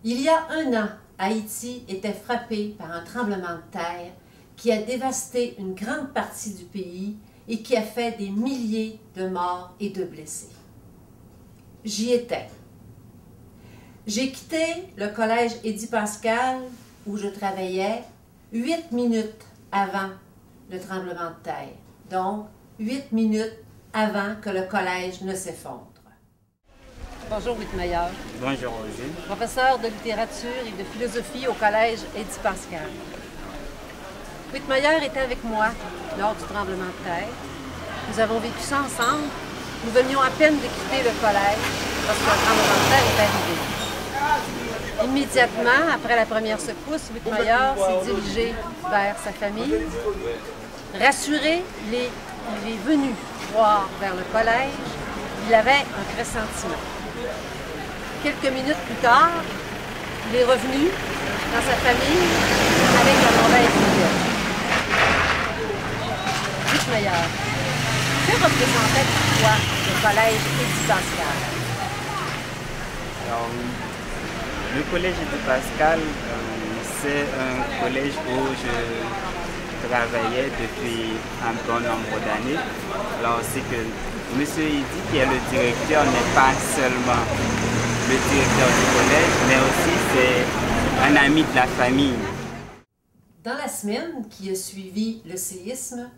Il y a un an, Haïti était frappé par un tremblement de terre qui a dévasté une grande partie du pays et qui a fait des milliers de morts et de blessés. J'y étais. J'ai quitté le collège Édith-Pascal où je travaillais 8 minutes avant le tremblement de terre. Donc, 8 minutes avant que le collège ne s'effondre. Bonjour Whitmeyer. Bonjour Rosine. Professeur de littérature et de philosophie au collège Édith-Pascal. Whitmeyer était avec moi lors du tremblement de terre. Nous avons vécu ça ensemble. Nous venions à peine de quitter le collège lorsque le tremblement de terre est arrivé. Immédiatement, après la première secousse, Whitmeyer s'est dirigé vers sa famille. Rassuré, il est venu voir vers le collège. Il avait un pressentiment. Quelques minutes plus tard, il est revenu dans sa famille avec la mauvaise nouvelle. Whitmeyer, que représentait pour toi le collège Édith-Pascal? Alors, le collège Édith-Pascal, c'est un collège où je travaillais depuis un bon nombre d'années. Alors, c'est que M. Eddy, qui est le directeur, n'est pas seulement le directeur du collège, mais aussi c'est un ami de la famille. Dans la semaine qui a suivi le séisme,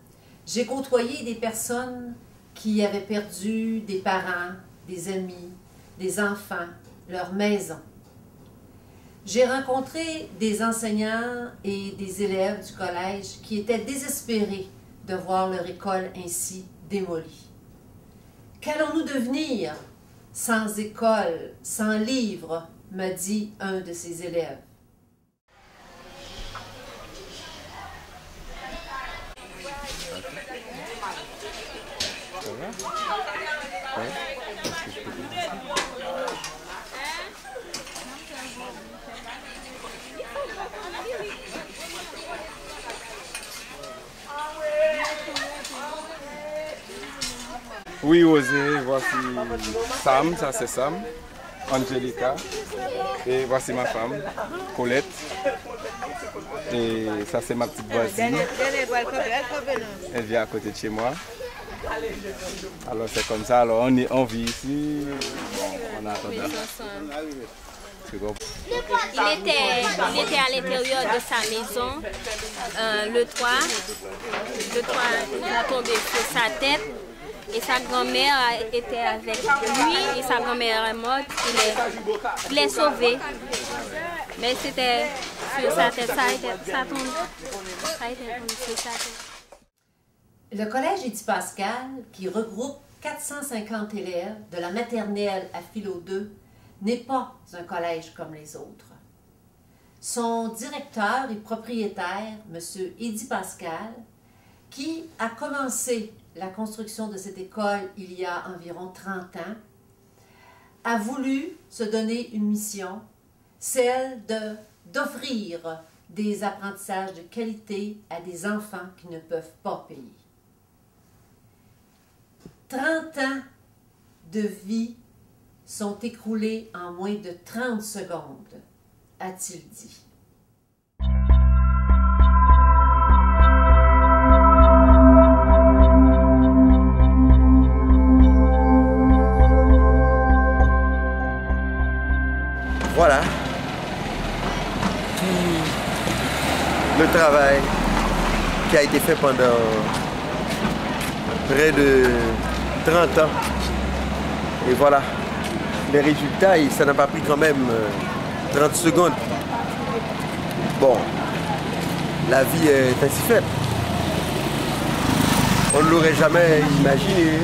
j'ai côtoyé des personnes qui avaient perdu des parents, des amis, des enfants, leur maison. J'ai rencontré des enseignants et des élèves du collège qui étaient désespérés de voir leur école ainsi démolie. Qu'allons-nous devenir sans école, sans livres, m'a dit un de ses élèves. Oui, Osé, voici Sam, ça c'est Sam, Angelica, et voici ma femme, Colette, et ça c'est ma petite voisine, elle vient à côté de chez moi. Alors c'est comme ça, alors on vit ici, bon, on attend. Il était à l'intérieur de sa maison, le toit a tombé sur sa tête. Et sa grand-mère était avec lui et sa grand-mère est morte. Il est sauvé. Mais c'était sur sa tête, ça a été tombé sur sa tête. Le collège Édith-Pascal, qui regroupe 450 élèves de la maternelle à Philo 2, n'est pas un collège comme les autres. Son directeur et propriétaire, M. Eddy Pascal, qui a commencé la construction de cette école il y a environ 30 ans, a voulu se donner une mission, celle d'offrir des apprentissages de qualité à des enfants qui ne peuvent pas payer. 30 ans de vie sont écoulés en moins de 30 secondes, a-t-il dit. Voilà, tout le travail qui a été fait pendant près de 30 ans. Et voilà, les résultats, ça n'a pas pris quand même 30 secondes. Bon, la vie est ainsi faite. On ne l'aurait jamais imaginé,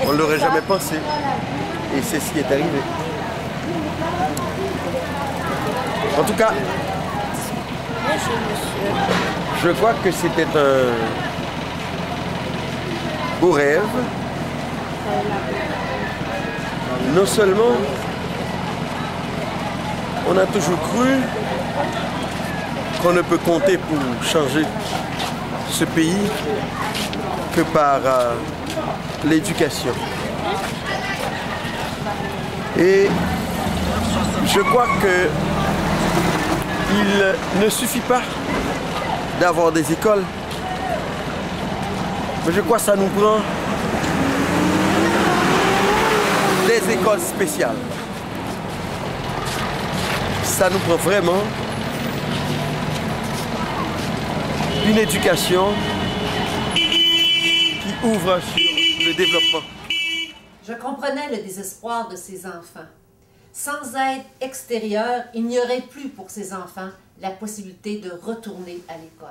on ne l'aurait jamais pensé. Et c'est ce qui est arrivé. En tout cas, je crois que c'était un beau rêve. Non seulement on a toujours cru qu'on ne peut compter pour changer ce pays que par l'éducation. Et Je crois que il ne suffit pas d'avoir des écoles, mais je crois que ça nous prend des écoles spéciales. Ça nous prend vraiment une éducation qui ouvre sur le développement. Je comprenais le désespoir de ces enfants. Sans aide extérieure, il n'y aurait plus pour ces enfants la possibilité de retourner à l'école.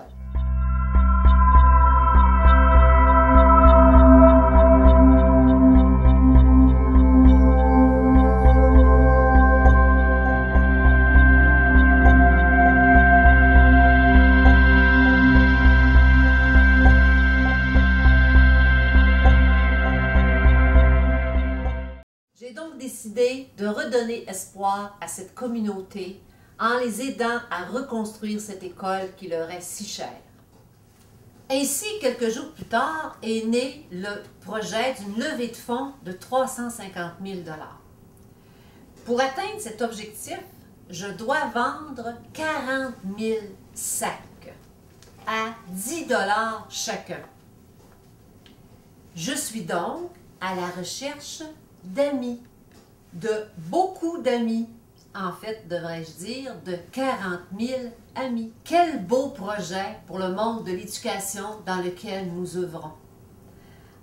J'ai donc décidé de redonner espoir à cette communauté en les aidant à reconstruire cette école qui leur est si chère. Ainsi, quelques jours plus tard, est né le projet d'une levée de fonds de 350 000 $. Pour atteindre cet objectif, je dois vendre 40 000 sacs à 10 $ chacun. Je suis donc à la recherche d'amis, de beaucoup d'amis, en fait, devrais-je dire, de 40 000 amis. Quel beau projet pour le monde de l'éducation dans lequel nous œuvrons.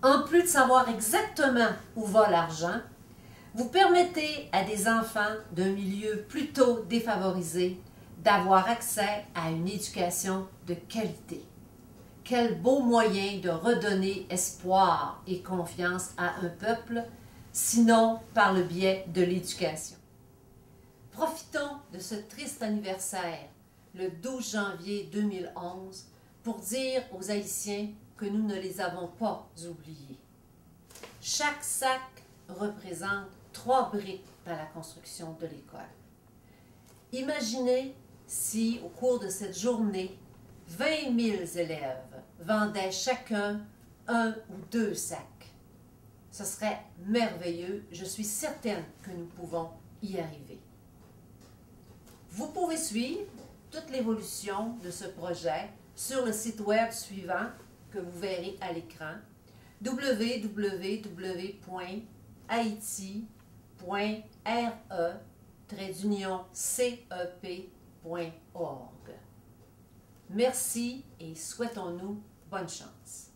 En plus de savoir exactement où va l'argent, vous permettez à des enfants d'un milieu plutôt défavorisé d'avoir accès à une éducation de qualité. Quel beau moyen de redonner espoir et confiance à un peuple, sinon par le biais de l'éducation. Profitons de ce triste anniversaire, le 12 janvier 2011, pour dire aux Haïtiens que nous ne les avons pas oubliés. Chaque sac représente 3 briques dans la construction de l'école. Imaginez si, au cours de cette journée, 20 000 élèves vendaient chacun 1 ou 2 sacs. Ce serait merveilleux, je suis certaine que nous pouvons y arriver. Vous pouvez suivre toute l'évolution de ce projet sur le site web suivant que vous verrez à l'écran, www.haïti.re-cep.org. Merci et souhaitons-nous bonne chance.